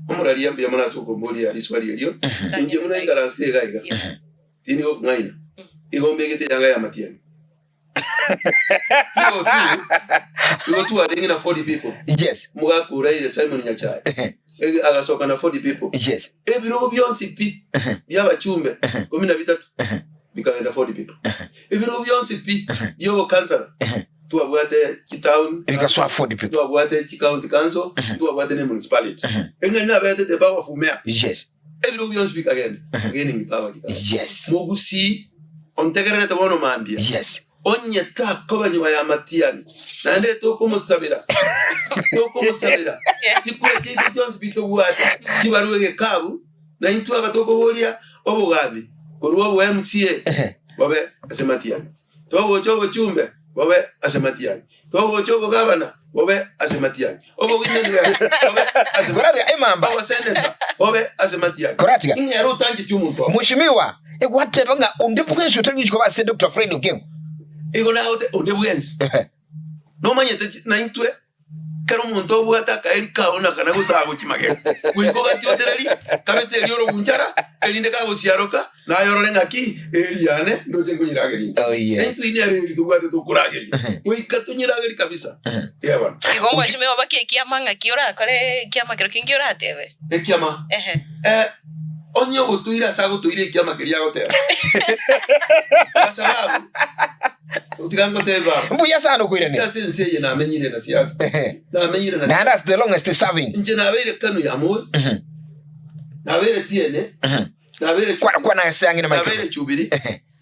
Omurali yambi yamana soko mboli ali swali elyo. Nje muna ngaranse gaiga. Tini go ngaina. Igombe gete yanga ya Matiani. You two are bringing 40 people. Yes. Muga kura ile Simon Nyachai. Agasoka na 40 people. Yes. Bino byonsi pi. Byaba chumbe 13. Bikaenda 40 people. Bino byonsi pi. Yobo kansala. Tuwabwate Chitown. Bikaswa 40 people. Tuwabwate County Council. Tuwabwate ne municipality. Na bete the power of mayor. Yes. Bino byonsi bikagenda. Gaining power. Yes. Mogusi ontegerere tabono mambia. Yes. Onye takoba nyuma ya Matiani. Nande toko musabira. Sikule kitu Jones bito buata. Kibaruwe kabu na intu abatoko bolia obugambi. Kuruwa MCA. Babe ase Matiani. Tobo chobo chumbe. Babe ase Matiani. Tobo chobo gavana. Babe ase Matiani. Obo winene. Babe ase Matiani. Babe senator. Babe ase Matiani. Koratiga. Ingero tangi chumuntu. Mheshimiwa, egwate banga undebukenshi utangi kwa se Dr. Fred Okengo. Ego na undebukenshi. No manyete na intwe kero muntu obwata kaeri kaona kana gusago kimage kuiko gatyotereri kamete ryoro bunjara elinde kago siaroka na yororenga ki eliane ndoje kunyirageri Oh yes. Entu ine ari tugwate tukurageri kuika tunyirageri kabisa yewa igomba shime wabaki kiamanga kiora kare kiama kero kingiora atebe kiama onyo gutuira sago tuire kiama kiriago tera sababu utikango teba mbuya sana kwirene yasense ye na amenyire na siasa na amenyire na and that's the longest serving nje na bere kanu ya moyo na bere tiene na bere kwa na sangi na bere chubiri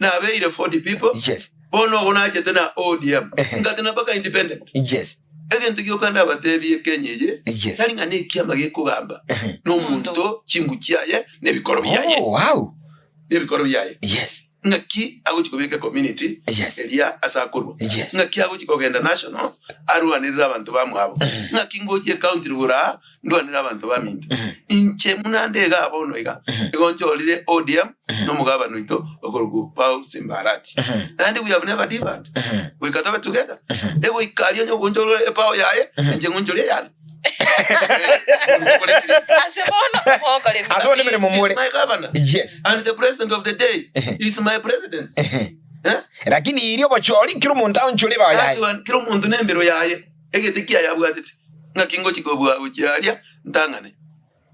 na bere 40 people yes bono gona chetena ODM ngatena baka independent yes egento kyokanda batebi kenyeje yes kali ngane kiama gekugamba no muntu chimbukiaye nebikoro byaye oh wow nebikoro byaye yes ngaki aguchikobeka community yes elia asakuru yes ngaki aguchikogenda national arwanirira abantu bamwabo ngaki ngoje county rura ndwanira abantu baminti inche munandega abono iga igonjolire ODM no mugaba noito okorugu Paul Simbarati and we have never differed we got it together ego ikali onyo gonjolire Paul yaye nje ngonjolire yani my governor yes and the president of the day is my president lakini iliyo bacholi kilo muntu anchole ba yaye ati kilo muntu nembero yaye egetikia yabwatete ngakingo chikobwa uchialia ntangane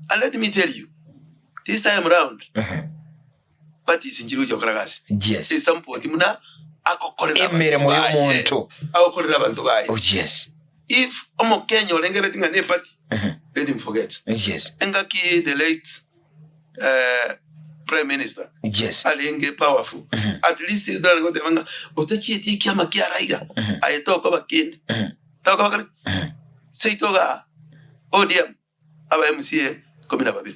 and let me tell you this time round party sinjiru jokragasi yes is somebody muna akokorera emere mu muntu akokorera abantu baye oh yes if omo Kenya olengere tinga ne party let him forget yes engaki the late prime minister yes alenge powerful at least dala ngote manga otachiti kiama kia raida ayetoka bakindi toka bakari seitoga ODM aba MCA 12